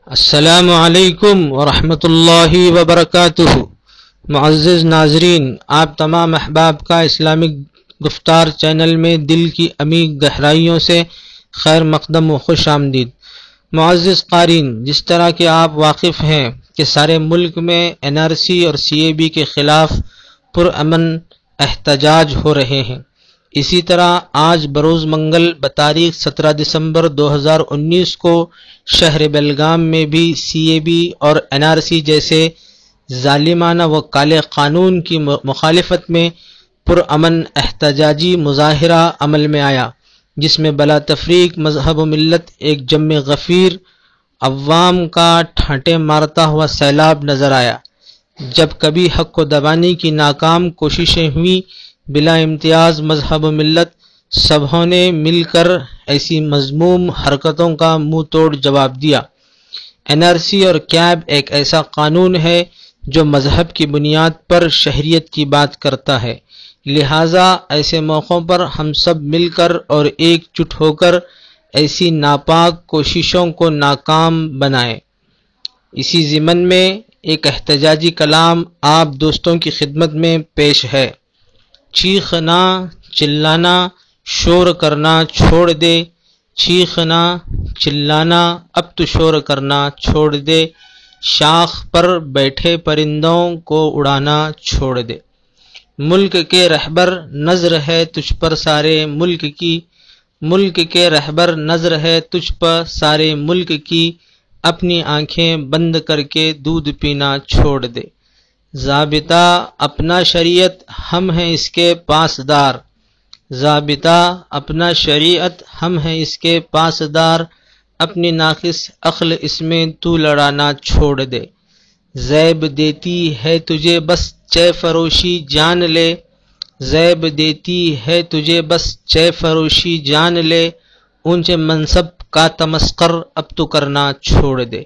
السلام علیکم ورحمۃ اللہ وبرکاتہ۔ معزز ناظرین، آپ تمام احباب کا اسلامک گفتار چینل میں دل کی عمیق گہرائیوں سے خیر مقدم و خوش آمدید۔ معزز قارئین، جس طرح کہ آپ واقف ہیں کہ سارے ملک میں NRC اور CAB کے خلاف پرامن احتجاج ہو رہے ہیں، اسی طرح آج بروز منگل بتاریخ 17 دسمبر 2019 کو شہر بیلگام میں بھی CAB اور NRC جیسے ظالمانہ و کالے قانون کی مخالفت میں پرامن احتجاجی مظاہرہ عمل میں آیا، جس میں بلا تفریق مذہب و ملت ایک جم غفیر عوام کا ٹھانٹے مارتا ہوا سیلاب نظر آیا۔ جب کبھی حق کو دبانے کی ناکام کوششیں ہوئیں، بلا امتیاز مذہب و ملت سبھوں نے مل کر ایسی مذموم حرکتوں کا منہ توڑ جواب دیا۔ NRC اور CAB ایک ایسا قانون ہے جو مذہب کی بنیاد پر شہریت کی بات کرتا ہے، لہٰذا ایسے موقعوں پر ہم سب مل کر اور ایک جٹ ہو کر ایسی ناپاک کوششوں کو ناکام بنائیں۔ اسی ضمن میں ایک احتجاجی کلام آپ دوستوں کی خدمت میں پیش ہے۔ چیخنا، چلانا، شور کرنا چھوڑ دے، چیخنا، چلانا اب تو شور کرنا چھوڑ دے، شاخ پر بیٹھے پرندوں کو اڑانا چھوڑ دے۔ ملک کے رہبر نظر ہے تجھ پر سارے ملک کی، ملک کے رہبر نظر ہے تجھ پر سارے ملک کی، اپنی آنکھیں بند کر کے دودھ پینا چھوڑ دے۔ ضابطہ اپنا شریعت ہم ہیں اس کے پاسدار، ضابطہ اپنا شریعت ہم ہیں اس کے پاسدار، اپنی ناقص عقل اس میں تو لڑانا چھوڑ دے۔ زیب دیتی ہے تجھے بس چے فروشی جان لے، زیب دیتی ہے تجھے بس چے فروشی جان لے، اونچے منصب کا تمسخر اب تو کرنا چھوڑ دے۔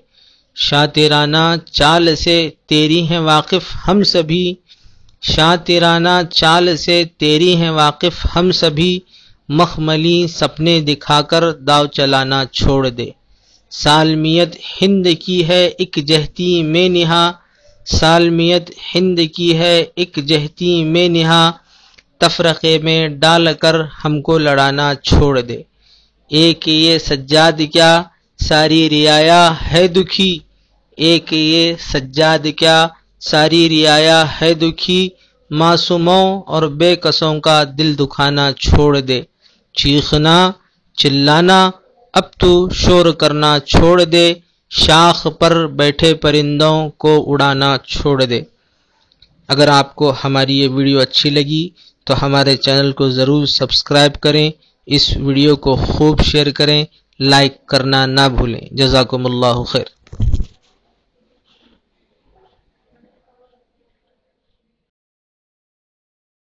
شاطرانہ چال سے تیری ہیں واقف ہم سبھی، شاطرانہ چال سے تیری ہیں واقف ہم سبھی، مخملی سپنے دکھا کر داؤ چلانا چھوڑ دے۔ سالمیت ہند کی ہے ایک جہتی میں نہا، سالمیت ہند کی ہے ایک جہتی میں نہا، تفرقے میں ڈال کر ہم کو لڑانا چھوڑ دے۔ ایک یہ سجاد کیا ساری رعایا ہے دکھی، ایک یہ سجاد کیا ساری رعایا ہے دکھی، معصوموں اور بے کسوں کا دل دکھانا چھوڑ دے۔ چیخنا، چلانا اب تو شور کرنا چھوڑ دے، شاخ پر بیٹھے پرندوں کو اڑانا چھوڑ دے۔ اگر آپ کو ہماری یہ ویڈیو اچھی لگی تو ہمارے چینل کو ضرور سبسکرائب کریں، اس ویڈیو کو خوب شیئر کریں، لائک کرنا نہ بھولیں۔ جزاکم اللہ خیر۔